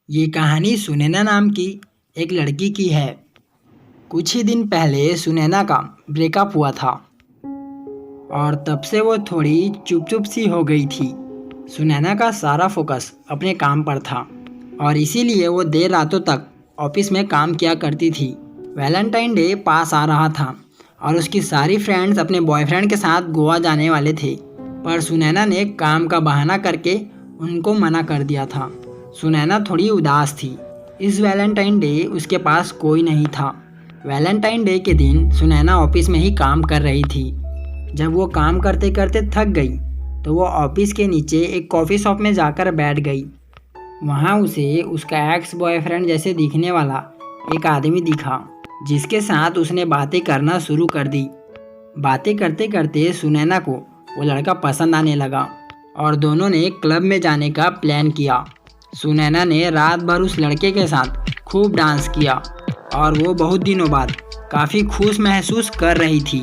ये कहानी सुनैना नाम की एक लड़की की है। कुछ ही दिन पहले सुनैना का ब्रेकअप हुआ था और तब से वो थोड़ी चुप चुप सी हो गई थी। सुनैना का सारा फोकस अपने काम पर था और इसीलिए वो देर रातों तक ऑफिस में काम किया करती थी। वैलेंटाइन डे पास आ रहा था और उसकी सारी फ्रेंड्स अपने बॉयफ्रेंड के साथ गोवा जाने वाले थे, पर सुनैना ने काम का बहाना करके उनको मना कर दिया था। सुनैना थोड़ी उदास थी। इस वैलेंटाइन डे उसके पास कोई नहीं था। वैलेंटाइन डे के दिन सुनैना ऑफिस में ही काम कर रही थी। जब वो काम करते करते थक गई तो वो ऑफिस के नीचे एक कॉफ़ी शॉप में जाकर बैठ गई। वहाँ उसे उसका एक्स बॉयफ्रेंड जैसे दिखने वाला एक आदमी दिखा, जिसके साथ उसने बातें करना शुरू कर दी। बातें करते करते सुनैना को वो लड़का पसंद आने लगा और दोनों ने क्लब में जाने का प्लान किया। सुनैना ने रात भर उस लड़के के साथ खूब डांस किया और वो बहुत दिनों बाद काफ़ी खुश महसूस कर रही थी।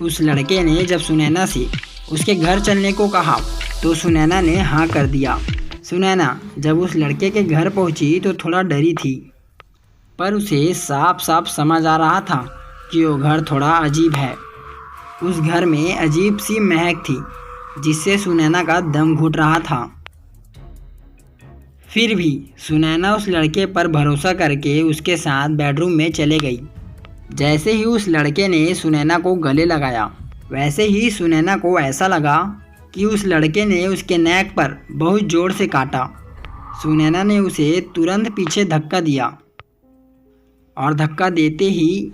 उस लड़के ने जब सुनैना से उसके घर चलने को कहा तो सुनैना ने हाँ कर दिया। सुनैना जब उस लड़के के घर पहुंची तो थोड़ा डरी थी, पर उसे साफ साफ समझ आ रहा था कि वो घर थोड़ा अजीब है। उस घर में अजीब सी महक थी जिससे सुनैना का दम घुट रहा था। फिर भी सुनैना उस लड़के पर भरोसा करके उसके साथ बेडरूम में चले गई। जैसे ही उस लड़के ने सुनैना को गले लगाया, वैसे ही सुनैना को ऐसा लगा कि उस लड़के ने उसके नेक पर बहुत ज़ोर से काटा। सुनैना ने उसे तुरंत पीछे धक्का दिया और धक्का देते ही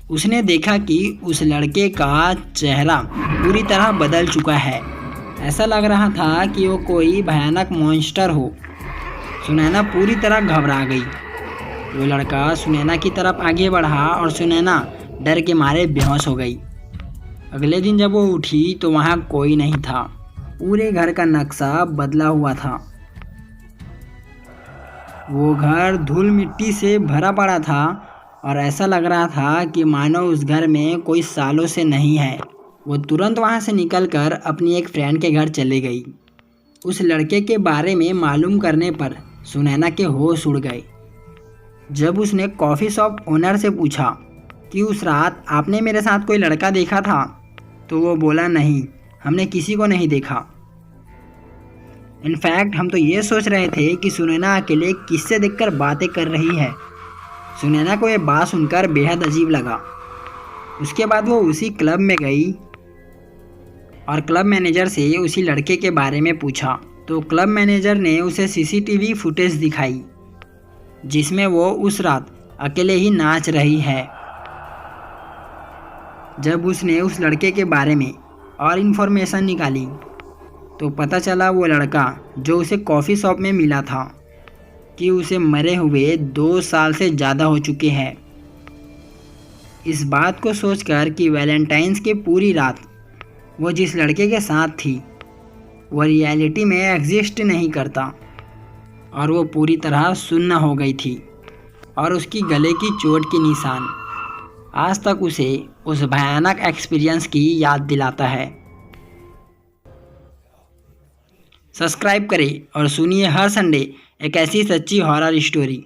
उसने देखा कि उस लड़के का चेहरा पूरी तरह बदल चुका है। ऐसा लग रहा था कि वो कोई भयानक मॉन्स्टर हो। सुनैना पूरी तरह घबरा गई। वो लड़का सुनैना की तरफ आगे बढ़ा और सुनैना डर के मारे बेहोश हो गई। अगले दिन जब वो उठी तो वहाँ कोई नहीं था। पूरे घर का नक्शा बदला हुआ था। वो घर धूल मिट्टी से भरा पड़ा था और ऐसा लग रहा था कि मानो उस घर में कोई सालों से नहीं है। वो तुरंत वहाँ से निकलकर अपनी एक फ्रेंड के घर चले गई। उस लड़के के बारे में मालूम करने पर सुनैना के होश उड़ गए। जब उसने कॉफ़ी शॉप ओनर से पूछा कि उस रात आपने मेरे साथ कोई लड़का देखा था, तो वो बोला नहीं, हमने किसी को नहीं देखा। इनफैक्ट हम तो ये सोच रहे थे कि सुनैना अकेले किससे देखकर बातें कर रही है। सुनैना को ये बात सुनकर बेहद अजीब लगा। उसके बाद वो उसी क्लब में गई और क्लब मैनेजर से उसी लड़के के बारे में पूछा, तो क्लब मैनेजर ने उसे सीसीटीवी फुटेज दिखाई जिसमें वो उस रात अकेले ही नाच रही है। जब उसने उस लड़के के बारे में और इन्फॉर्मेशन निकाली तो पता चला वो लड़का जो उसे कॉफ़ी शॉप में मिला था कि उसे मरे हुए 2 साल से ज़्यादा हो चुके हैं। इस बात को सोचकर कि वैलेंटाइंस की पूरी रात वो जिस लड़के के साथ थी वो रियलिटी में एग्जिस्ट नहीं करता और वो पूरी तरह सुन्न हो गई थी और उसकी गले की चोट के निशान आज तक उसे उस भयानक एक्सपीरियंस की याद दिलाता है। सब्सक्राइब करें और सुनिए हर संडे एक ऐसी सच्ची हॉरर स्टोरी।